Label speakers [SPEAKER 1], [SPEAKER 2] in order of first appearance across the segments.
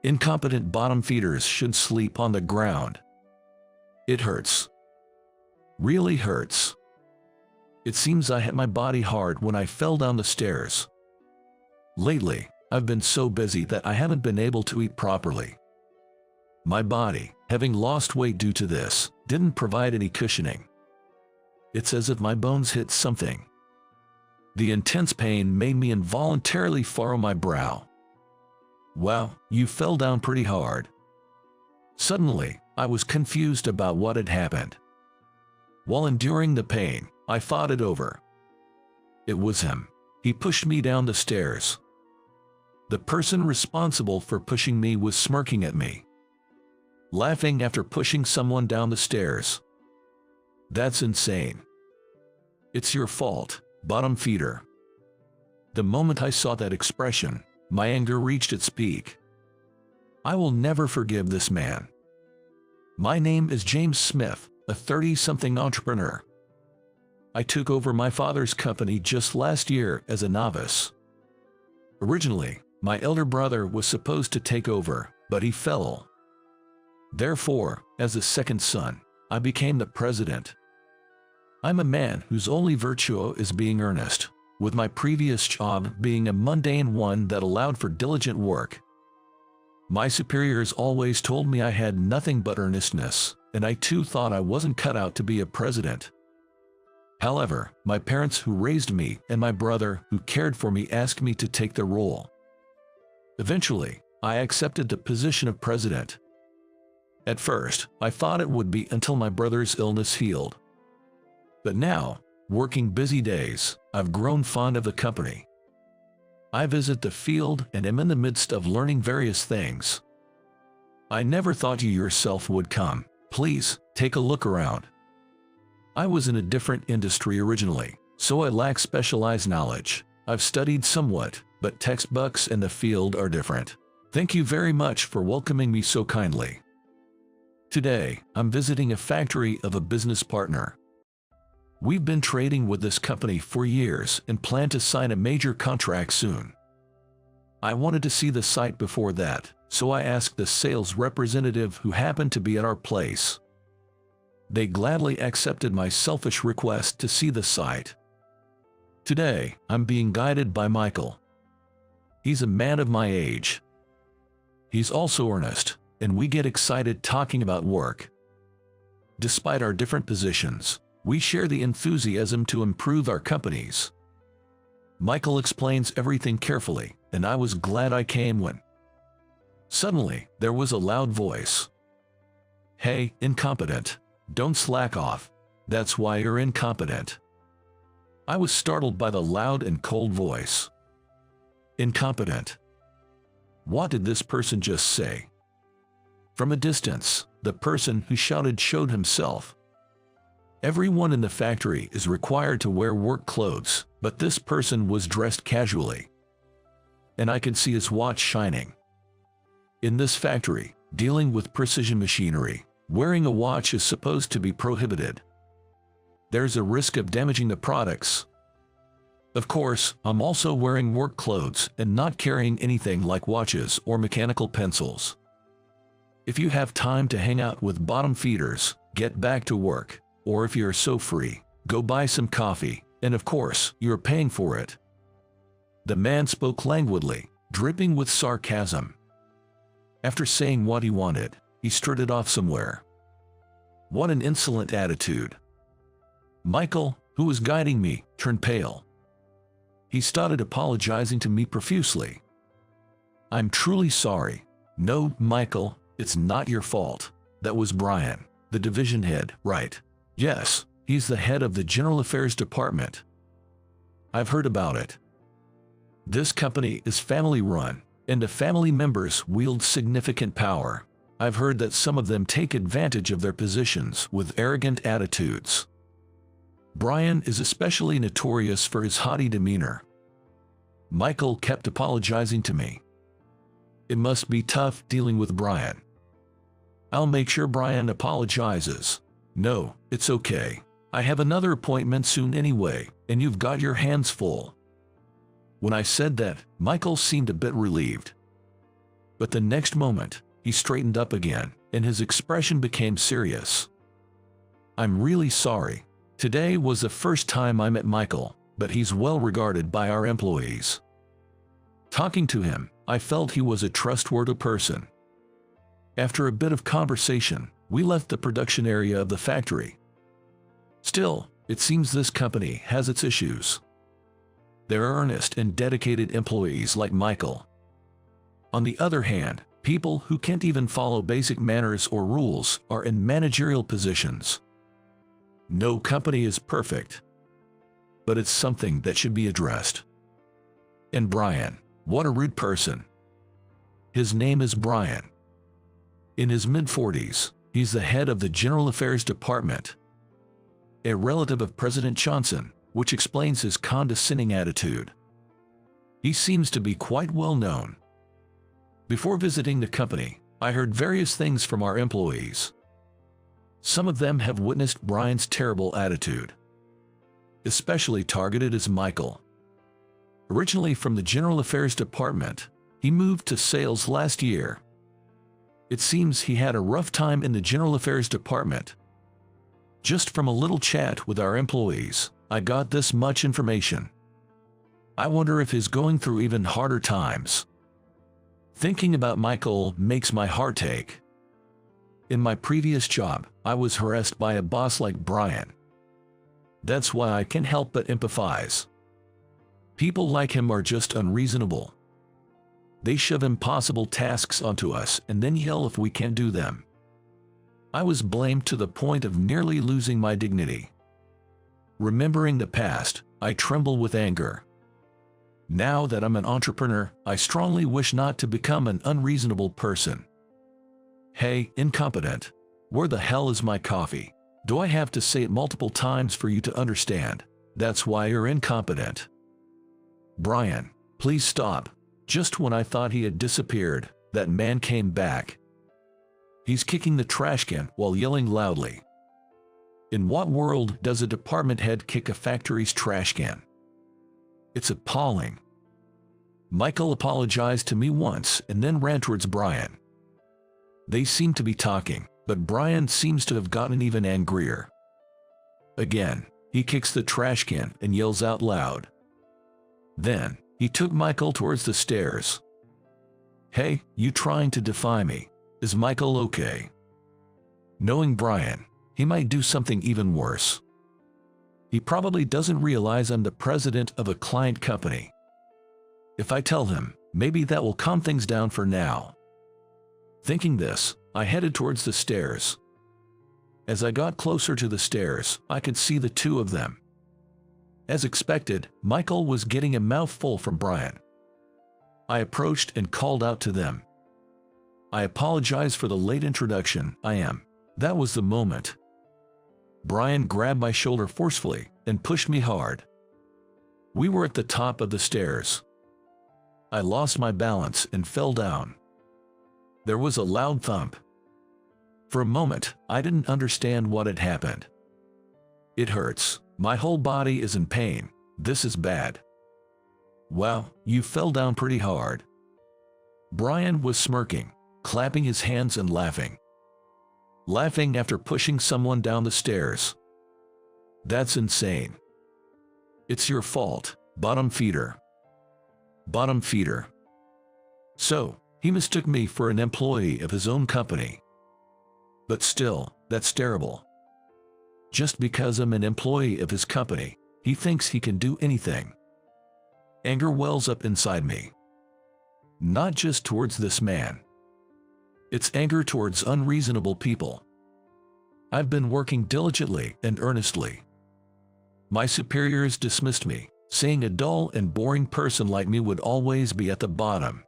[SPEAKER 1] Incompetent bottom feeders should sleep on the ground. It hurts. Really hurts. It seems I hit my body hard when I fell down the stairs. Lately, I've been so busy that I haven't been able to eat properly. My body, having lost weight due to this, didn't provide any cushioning. It's as if my bones hit something. The intense pain made me involuntarily furrow my brow. Wow, you fell down pretty hard. Suddenly, I was confused about what had happened. While enduring the pain, I thought it over. It was him. He pushed me down the stairs. The person responsible for pushing me was smirking at me, laughing after pushing someone down the stairs. That's insane. It's your fault, bottom feeder. The moment I saw that expression, my anger reached its peak. I will never forgive this man. My name is James Smith, a 30-something entrepreneur. I took over my father's company just last year as a novice. Originally, my elder brother was supposed to take over, but he fell. Therefore, as the second son, I became the president. I'm a man whose only virtue is being earnest, with my previous job being a mundane one that allowed for diligent work. My superiors always told me I had nothing but earnestness, and I too thought I wasn't cut out to be a president. However, my parents who raised me and my brother who cared for me asked me to take the role. Eventually, I accepted the position of president. At first, I thought it would be until my brother's illness healed. But now, working busy days, I've grown fond of the company. I visit the field and am in the midst of learning various things. I never thought you yourself would come. Please, take a look around. I was in a different industry originally, so I lack specialized knowledge. I've studied somewhat, but textbooks and the field are different. Thank you very much for welcoming me so kindly. Today, I'm visiting a factory of a business partner. We've been trading with this company for years and plan to sign a major contract soon. I wanted to see the site before that, so I asked the sales representative who happened to be at our place. They gladly accepted my selfish request to see the site. Today, I'm being guided by Michael. He's a man of my age. He's also earnest, and we get excited talking about work. Despite our different positions, we share the enthusiasm to improve our companies. Michael explains everything carefully, and I was glad I came when. Suddenly, there was a loud voice. Hey, incompetent, don't slack off. That's why you're incompetent. I was startled by the loud and cold voice. Incompetent. What did this person just say? From a distance, the person who shouted showed himself. Everyone in the factory is required to wear work clothes, but this person was dressed casually. And I could see his watch shining. In this factory, dealing with precision machinery, wearing a watch is supposed to be prohibited. There's a risk of damaging the products. Of course, I'm also wearing work clothes and not carrying anything like watches or mechanical pencils. If you have time to hang out with bottom feeders, get back to work. Or if you're so free, go buy some coffee, and of course, you're paying for it. The man spoke languidly, dripping with sarcasm. After saying what he wanted, he strutted off somewhere. What an insolent attitude. Michael, who was guiding me, turned pale. He started apologizing to me profusely. I'm truly sorry. No, Michael, it's not your fault. That was Brian, the division head, right? Yes, he's the head of the General Affairs Department. I've heard about it. This company is family-run, and the family members wield significant power. I've heard that some of them take advantage of their positions with arrogant attitudes. Brian is especially notorious for his haughty demeanor. Michael kept apologizing to me. It must be tough dealing with Brian. I'll make sure Brian apologizes. No, it's okay. I have another appointment soon anyway, and you've got your hands full. When I said that, Michael seemed a bit relieved. But the next moment, he straightened up again, and his expression became serious. "I'm really sorry. Today was the first time I met Michael, but he's well regarded by our employees. Talking to him, I felt he was a trustworthy person." After a bit of conversation, we left the production area of the factory. Still, it seems this company has its issues. There are earnest and dedicated employees like Michael. On the other hand, people who can't even follow basic manners or rules are in managerial positions. No company is perfect, but it's something that should be addressed. And Brian, what a rude person. His name is Brian. In his mid-40s, he's the head of the General Affairs Department, a relative of President Johnson, which explains his condescending attitude. He seems to be quite well known. Before visiting the company, I heard various things from our employees. Some of them have witnessed Brian's terrible attitude. Especially targeted is Michael. Originally from the General Affairs Department, he moved to sales last year. It seems he had a rough time in the General Affairs Department. Just from a little chat with our employees, I got this much information. I wonder if he's going through even harder times. Thinking about Michael makes my heart ache. In my previous job, I was harassed by a boss like Brian. That's why I can't help but empathize. People like him are just unreasonable. They shove impossible tasks onto us and then yell if we can't do them. I was blamed to the point of nearly losing my dignity. Remembering the past, I tremble with anger. Now that I'm an entrepreneur, I strongly wish not to become an unreasonable person. Hey, incompetent, where the hell is my coffee? Do I have to say it multiple times for you to understand? That's why you're incompetent. Brian, please stop. Just when I thought he had disappeared, that man came back. He's kicking the trash can while yelling loudly. In what world does a department head kick a factory's trash can? It's appalling. Michael apologized to me once and then ran towards Brian. They seem to be talking, but Brian seems to have gotten even angrier. Again, he kicks the trash can and yells out loud. Then, he took Michael towards the stairs. Hey, you trying to defy me? Is Michael okay? Knowing Brian, he might do something even worse. He probably doesn't realize I'm the president of a client company. If I tell him, maybe that will calm things down for now. Thinking this, I headed towards the stairs. As I got closer to the stairs, I could see the two of them. As expected, Michael was getting a mouthful from Brian. I approached and called out to them. I apologize for the late introduction, That was the moment. Brian grabbed my shoulder forcefully and pushed me hard. We were at the top of the stairs. I lost my balance and fell down. There was a loud thump. For a moment, I didn't understand what had happened. It hurts. My whole body is in pain. This is bad. Wow, you fell down pretty hard. Brian was smirking, clapping his hands and laughing. Laughing after pushing someone down the stairs. That's insane. It's your fault, bottom feeder. Bottom feeder. So, he mistook me for an employee of his own company. But still, that's terrible. Just because I'm an employee of his company, he thinks he can do anything. Anger wells up inside me. Not just towards this man. It's anger towards unreasonable people. I've been working diligently and earnestly. My superiors dismissed me, saying a dull and boring person like me would always be at the bottom.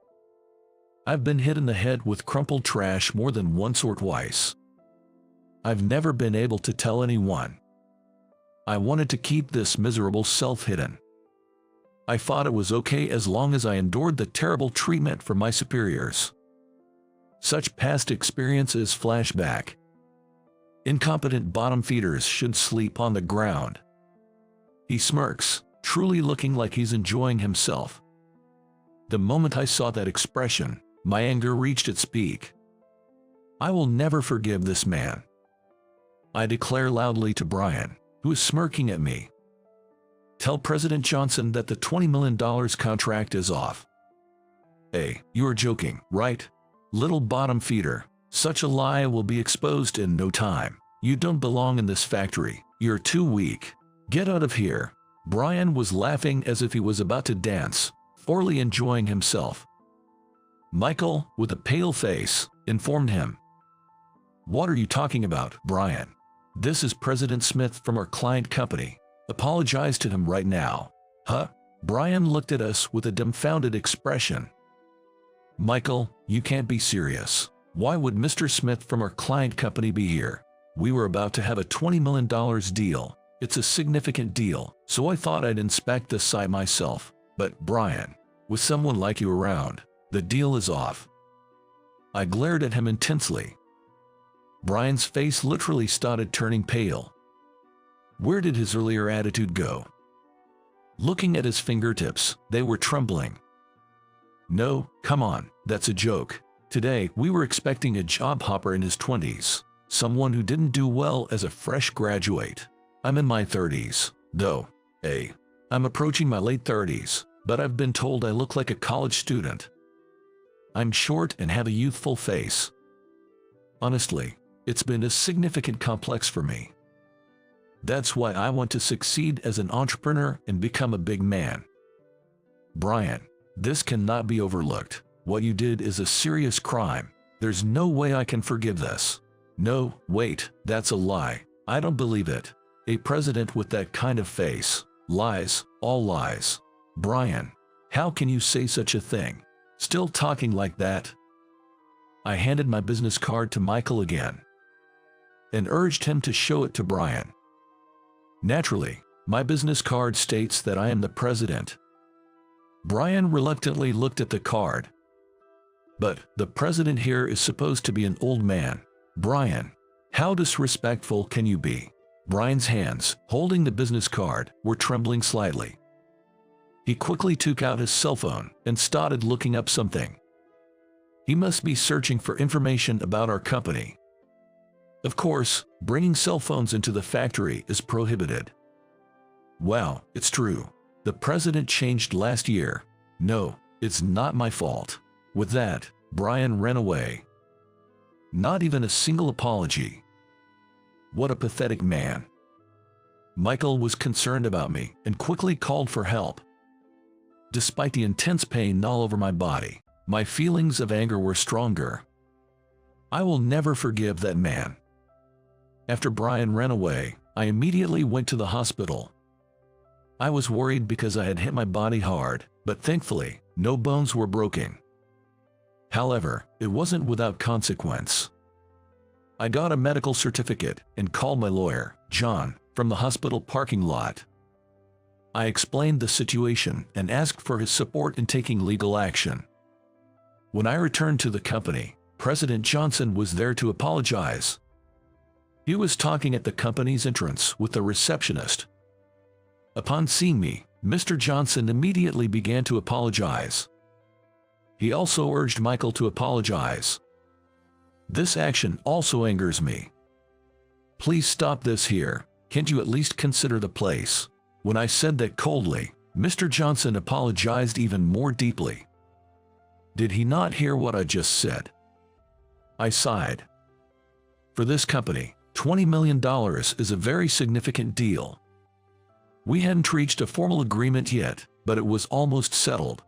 [SPEAKER 1] I've been hit in the head with crumpled trash more than once or twice. I've never been able to tell anyone. I wanted to keep this miserable self hidden. I thought it was okay as long as I endured the terrible treatment from my superiors. Such past experiences flash back. Incompetent bottom feeders should sleep on the ground. He smirks, truly looking like he's enjoying himself. The moment I saw that expression, My anger reached its peak. I will never forgive this man, I declare loudly to Brian, who is smirking at me. Tell President Johnson that the $20 million contract is off. Hey, you are joking, right? Little bottom feeder. Such a lie will be exposed in no time. You don't belong in this factory. You're too weak. Get out of here. Brian was laughing as if he was about to dance, thoroughly enjoying himself. Michael, with a pale face, informed him. What are you talking about, Brian? This is President Smith from our client company. Apologize to him right now. Huh? Brian looked at us with a dumbfounded expression. Michael, you can't be serious. Why would Mr. Smith from our client company be here? We were about to have a $20 million deal. It's a significant deal, so I thought I'd inspect the site myself. But, Brian, with someone like you around, the deal is off. I glared at him intensely. Brian's face literally started turning pale. Where did his earlier attitude go? Looking at his fingertips, they were trembling. No, come on, that's a joke. Today, we were expecting a job hopper in his 20s, someone who didn't do well as a fresh graduate. I'm in my 30s, though. Hey, I'm approaching my late 30s, but I've been told I look like a college student. I'm short and have a youthful face. Honestly, it's been a significant complex for me. That's why I want to succeed as an entrepreneur and become a big man. Brian, this cannot be overlooked. What you did is a serious crime. There's no way I can forgive this. No, wait, that's a lie. I don't believe it. A president with that kind of face. Lies, all lies. Brian, how can you say such a thing? Still talking like that? I handed my business card to Michael again and urged him to show it to Brian. Naturally, my business card states that I am the president. Brian reluctantly looked at the card. But the president here is supposed to be an old man. Brian, how disrespectful can you be? Brian's hands, holding the business card, were trembling slightly. He quickly took out his cell phone and started looking up something. He must be searching for information about our company. Of course, bringing cell phones into the factory is prohibited. Wow, it's true. The president changed last year. No, it's not my fault. With that, Brian ran away. Not even a single apology. What a pathetic man. Michael was concerned about me and quickly called for help. Despite the intense pain all over my body, my feelings of anger were stronger. I will never forgive that man. After Brian ran away, I immediately went to the hospital. I was worried because I had hit my body hard, but thankfully, no bones were broken. However, it wasn't without consequence. I got a medical certificate and called my lawyer, John, from the hospital parking lot. I explained the situation and asked for his support in taking legal action. When I returned to the company, President Johnson was there to apologize. He was talking at the company's entrance with the receptionist. Upon seeing me, Mr. Johnson immediately began to apologize. He also urged Michael to apologize. This action also angers me. Please stop this here. Can't you at least consider the place? When I said that coldly, Mr. Johnson apologized even more deeply. Did he not hear what I just said? I sighed. For this company, $20 million is a very significant deal. We hadn't reached a formal agreement yet, but it was almost settled.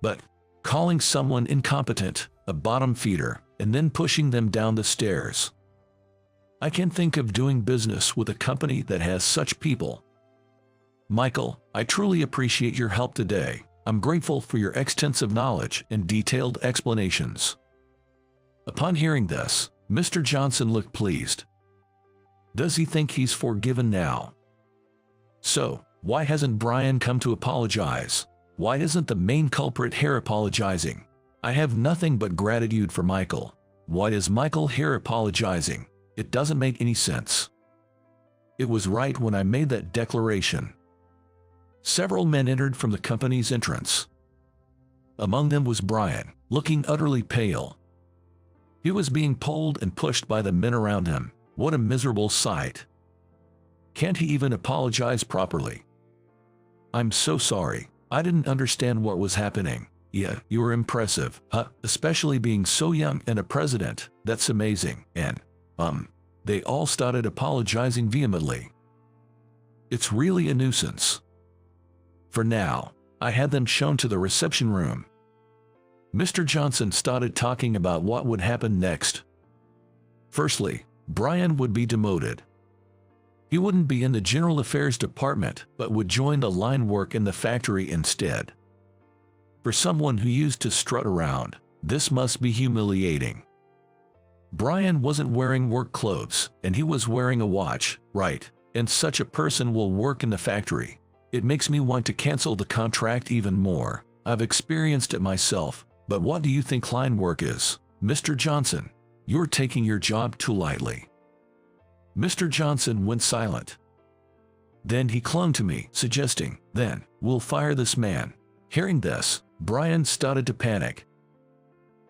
[SPEAKER 1] But calling someone incompetent, a bottom feeder, and then pushing them down the stairs. I can't think of doing business with a company that has such people. Michael, I truly appreciate your help today. I'm grateful for your extensive knowledge and detailed explanations. Upon hearing this, Mr. Johnson looked pleased. Does he think he's forgiven now? So, why hasn't Brian come to apologize? Why isn't the main culprit here apologizing? I have nothing but gratitude for Michael. Why is Michael here apologizing? It doesn't make any sense. It was right when I made that declaration. Several men entered from the company's entrance. Among them was Brian, looking utterly pale. He was being pulled and pushed by the men around him. What a miserable sight. Can't he even apologize properly? I'm so sorry. I didn't understand what was happening. Yeah, you were impressive, especially being so young and a president. That's amazing. And, they all started apologizing vehemently. It's really a nuisance. For now, I had them shown to the reception room. Mr. Johnson started talking about what would happen next. Firstly, Brian would be demoted. He wouldn't be in the General Affairs Department, but would join the line work in the factory instead. For someone who used to strut around, this must be humiliating. Brian wasn't wearing work clothes, and he was wearing a watch, right? And such a person will work in the factory. It makes me want to cancel the contract even more. I've experienced it myself, but what do you think line work is? Mr. Johnson, you're taking your job too lightly. Mr. Johnson went silent. Then he clung to me, suggesting, then, we'll fire this man. Hearing this, Brian started to panic.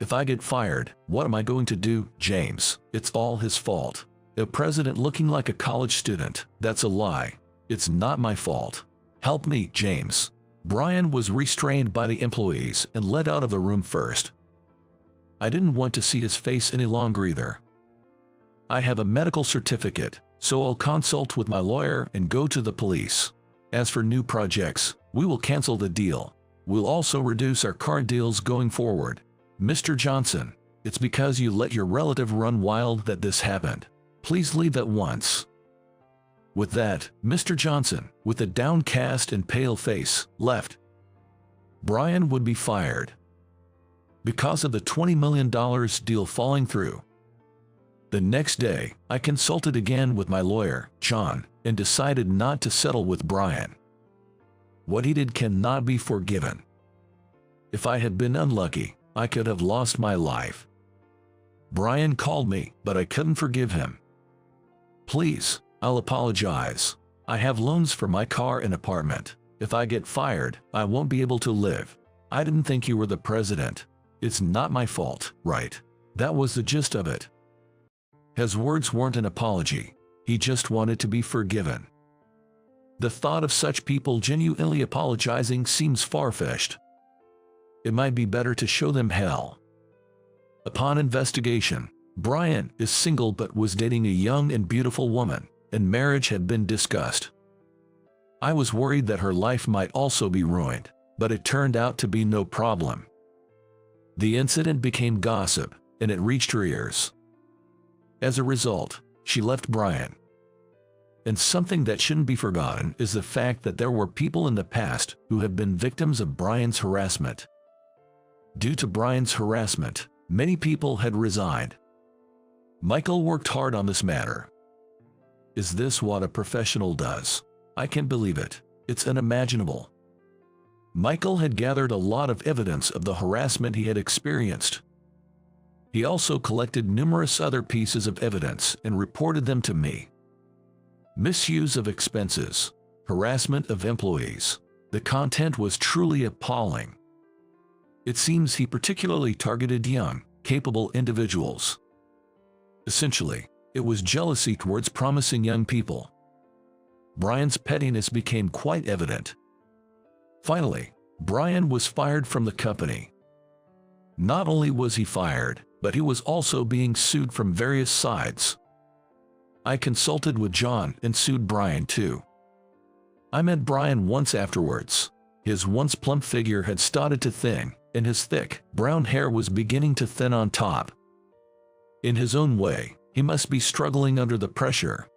[SPEAKER 1] If I get fired, what am I going to do, James? It's all his fault. A president looking like a college student, that's a lie. It's not my fault. Help me, James. Brian was restrained by the employees and led out of the room first. I didn't want to see his face any longer either. I have a medical certificate, so I'll consult with my lawyer and go to the police. As for new projects, we will cancel the deal. We'll also reduce our car deals going forward. Mr. Johnson, it's because you let your relative run wild that this happened. Please leave at once. With that, Mr. Johnson, with a downcast and pale face, left. Brian would be fired because of the $20 million deal falling through. The next day, I consulted again with my lawyer, John, and decided not to settle with Brian. What he did cannot be forgiven. If I had been unlucky, I could have lost my life. Brian called me, but I couldn't forgive him. Please, I'll apologize. I have loans for my car and apartment. If I get fired, I won't be able to live. I didn't think you were the president. It's not my fault, right? That was the gist of it. His words weren't an apology. He just wanted to be forgiven. The thought of such people genuinely apologizing seems far-fetched. It might be better to show them hell. Upon investigation, Brian is single but was dating a young and beautiful woman, and marriage had been discussed. I was worried that her life might also be ruined, but it turned out to be no problem. The incident became gossip, and it reached her ears. As a result, she left Brian. And something that shouldn't be forgotten is the fact that there were people in the past who have been victims of Brian's harassment. Due to Brian's harassment, many people had resigned. Michael worked hard on this matter. Is this what a professional does? I can't believe it. It's unimaginable. Michael had gathered a lot of evidence of the harassment he had experienced. He also collected numerous other pieces of evidence and reported them to me. Misuse of expenses, harassment of employees. The content was truly appalling. It seems he particularly targeted young, capable individuals. Essentially, it was jealousy towards promising young people. Brian's pettiness became quite evident. Finally, Brian was fired from the company. Not only was he fired, but he was also being sued from various sides. I consulted with John and sued Brian too. I met Brian once afterwards. His once plump figure had started to thin, and his thick, brown hair was beginning to thin on top. In his own way, he must be struggling under the pressure.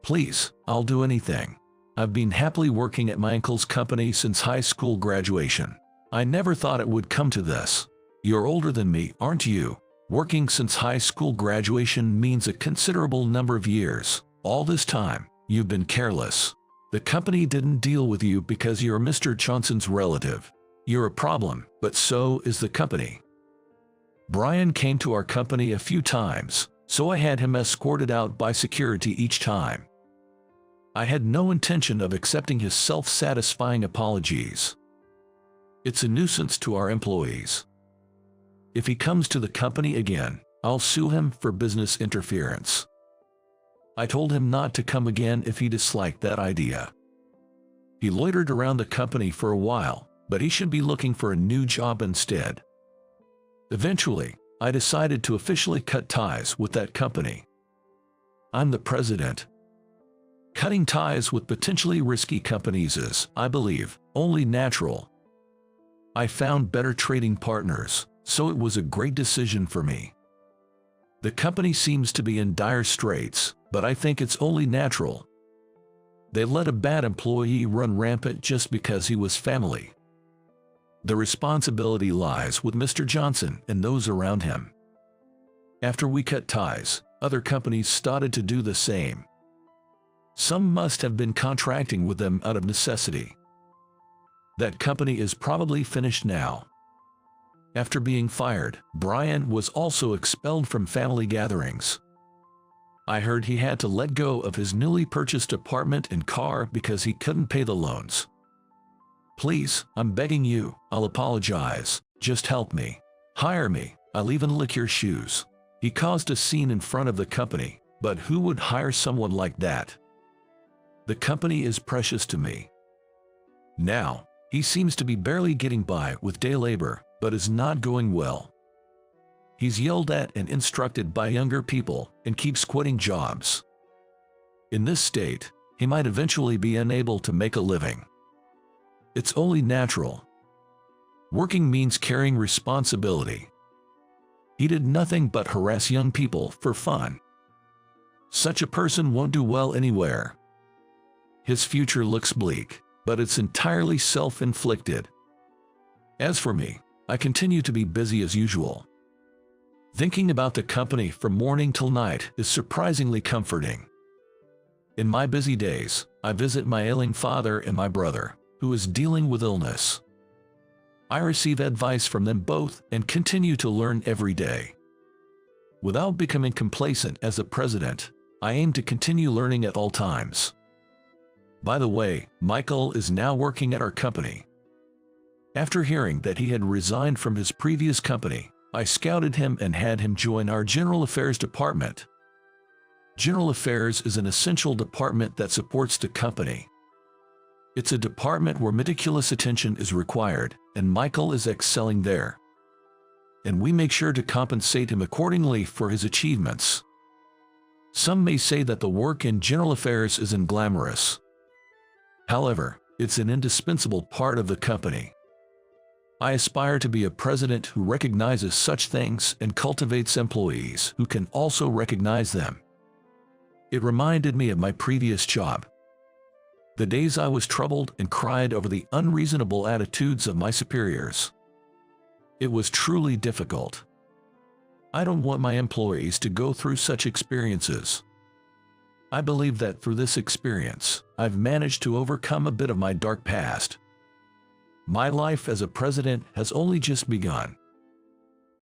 [SPEAKER 1] Please, I'll do anything. I've been happily working at my uncle's company since high school graduation. I never thought it would come to this. You're older than me, aren't you? Working since high school graduation means a considerable number of years. All this time, you've been careless. The company didn't deal with you because you're Mr. Johnson's relative. You're a problem, but so is the company. Brian came to our company a few times, so I had him escorted out by security each time. I had no intention of accepting his self-satisfying apologies. It's a nuisance to our employees. If he comes to the company again, I'll sue him for business interference. I told him not to come again if he disliked that idea. He loitered around the company for a while, but he should be looking for a new job instead. Eventually, I decided to officially cut ties with that company. I'm the president. Cutting ties with potentially risky companies is, I believe, only natural. I found better trading partners, so it was a great decision for me. The company seems to be in dire straits, but I think it's only natural. They let a bad employee run rampant just because he was family. The responsibility lies with Mr. Johnson and those around him. After we cut ties, other companies started to do the same. Some must have been contracting with them out of necessity. That company is probably finished now. After being fired, Brian was also expelled from family gatherings. I heard he had to let go of his newly purchased apartment and car because he couldn't pay the loans. Please, I'm begging you, I'll apologize, just help me. Hire me, I'll even lick your shoes. He caused a scene in front of the company, but who would hire someone like that? The company is precious to me. Now, he seems to be barely getting by with day labor, but is not going well. He's yelled at and instructed by younger people and keeps quitting jobs. In this state, he might eventually be unable to make a living. It's only natural. Working means carrying responsibility. He did nothing but harass young people for fun. Such a person won't do well anywhere. His future looks bleak, but it's entirely self-inflicted. As for me, I continue to be busy as usual. Thinking about the company from morning till night is surprisingly comforting. In my busy days, I visit my ailing father and my brother, who is dealing with illness. I receive advice from them both and continue to learn every day. Without becoming complacent as a president, I aim to continue learning at all times. By the way, Michael is now working at our company. After hearing that he had resigned from his previous company, I scouted him and had him join our General Affairs department. General Affairs is an essential department that supports the company. It's a department where meticulous attention is required, and Michael is excelling there. And we make sure to compensate him accordingly for his achievements. Some may say that the work in General Affairs isn't glamorous. However, it's an indispensable part of the company. I aspire to be a president who recognizes such things and cultivates employees who can also recognize them. It reminded me of my previous job. The days I was troubled and cried over the unreasonable attitudes of my superiors. It was truly difficult. I don't want my employees to go through such experiences. I believe that through this experience, I've managed to overcome a bit of my dark past. My life as a president has only just begun.